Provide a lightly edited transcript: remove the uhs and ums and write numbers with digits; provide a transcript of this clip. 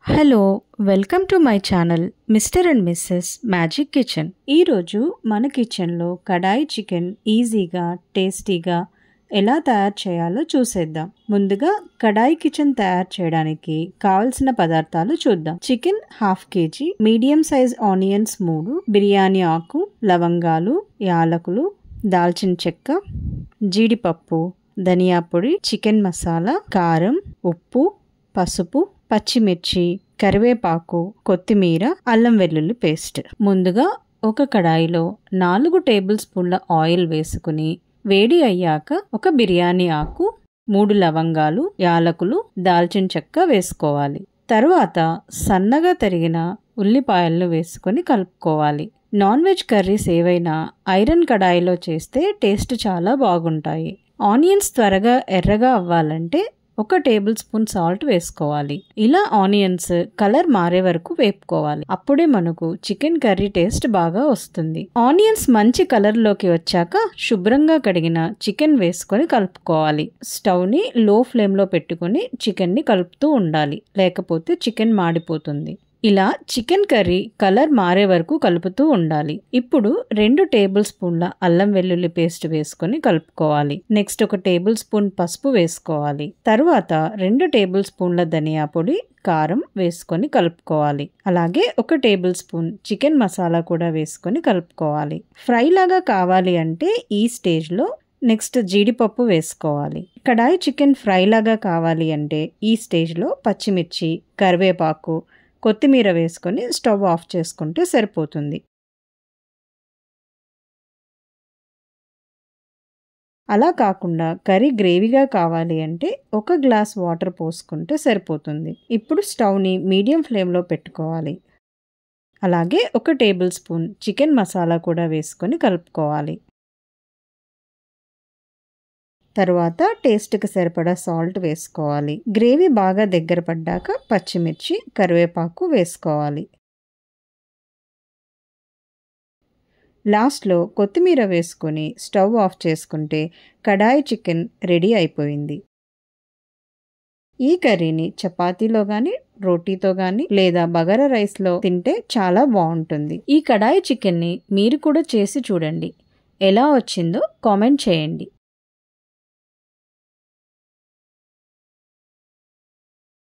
Hello welcome to my channel mister and missus magic kitchen. ఈరోజు మన కిచెన్లో కడాయి chicken ఈజీగా టేస్టీగా ఎలా తయారు చేయాలో చూసేద్దాం. ముందుగా కడాయి కిచెన్ తయారు చేయడానికి కావలసిన పదార్థాలు చూద్దాం. Chicken 1/2 kg, medium size onions 3, biryani ఆకు, లవంగాలు, యాలకులు, దాల్చిన చెక్క, జీడిపప్పు, ధనియా పొడి, చికెన్ మసాలా, కారం, ఉప్పు, పసుపు, పచ్చిమిర్చి, కరివేపాకు, కొత్తిమీర, అల్లం వెల్లుల్లి పేస్ట్. ముందుగా ఒక కడాయిలో 4 టేబుల్ స్పూన్ల ఆయిల్ వేసుకుని వేడి అయ్యాక ఒక బిర్యానీ ఆకు, 3 లవంగాలు, యాలకులు, దాల్చిన చెక్క వేసుకోవాలి. తరువాత సన్నగా తరిగిన ఉల్లిపాయలను వేసుకొని కలుపుకోవాలి. నాన్ వెజ్ కర్రీస్ ఏవైనా ఐరన్ కడాయిలో చేస్తే టేస్ట్ చాలా బాగుంటాయి. ఆనియన్స్ త్వరగా ఎర్రగా అవ్వాలంటే 1 టేబుల్ స్పూన్ సాల్ట్ వేసుకోవాలి. ఇలా ఆనియన్స్ కలర్ మారే వరకు వేపుకోవాలి. అప్పుడే మనకు చికెన్ కర్రీ టేస్ట్ బాగా వస్తుంది. ఆనియన్స్ మంచి కలర్ లోకి వచ్చాక శుభ్రంగా కడిగిన చికెన్ వేసుకొని కలుపుకోవాలి. స్టవ్ ని లో ఫ్లేమ్ లో పెట్టుకుని చికెన్ ని కలుపుతూ ఉండాలి, లేకపోతే చికెన్ మాడిపోతుంది. ఇలా చికెన్ కర్రీ కలర్ మారే వరకు కలుపుతూ ఉండాలి. ఇప్పుడు 2 టేబుల్ స్పూన్ల అల్లం వెల్లుల్లి పేస్ట్ వేసుకొని కలుపుకోవాలి. నెక్స్ట్ 1 టేబుల్ స్పూన్ పసుపు వేసుకోవాలి. తరువాత 2 టేబుల్ స్పూన్ల ధనియా పొడి, కారం వేసుకొని కలుపుకోవాలి. అలాగే 1 టేబుల్ స్పూన్ చికెన్ మసాలా కూడా వేసుకొని కలుపుకోవాలి. ఫ్రై లాగా కావాలి అంటే ఈ స్టేజ్లో నెక్స్ట్ జీడిపప్పు వేసుకోవాలి. కడాయి చికెన్ ఫ్రై లాగా కావాలి అంటే ఈ స్టేజ్లో పచ్చిమిర్చి, కరివేపాకు, కొత్తిమీర వేసుకొని స్టవ్ ఆఫ్ చేసుకుంటే సరిపోతుంది. అలా కాకుండా కర్రీ గ్రేవీగా కావాలి అంటే 1 గ్లాస్ వాటర్ పోసుకుంటే సరిపోతుంది. ఇప్పుడు స్టవ్ని మీడియం ఫ్లేమ్లో పెట్టుకోవాలి. అలాగే 1 టేబుల్ స్పూన్ చికెన్ మసాలా కూడా వేసుకొని కలుపుకోవాలి. తరువాత టేస్ట్కి సరిపడా సాల్ట్ వేసుకోవాలి. గ్రేవీ బాగా దగ్గర పడ్డాక పచ్చిమిర్చి, కరివేపాకు వేసుకోవాలి. లాస్ట్లో కొత్తిమీర వేసుకొని స్టవ్ ఆఫ్ చేసుకుంటే కడాయి చికెన్ రెడీ అయిపోయింది. ఈ కర్రీని చపాతీలో కానీ, రోటీతో కానీ లేదా బగారా రైస్లో తింటే చాలా బాగుంటుంది. ఈ కడాయి చికెన్ని మీరు కూడా చేసి చూడండి. ఎలా వచ్చిందో కామెంట్ చేయండి.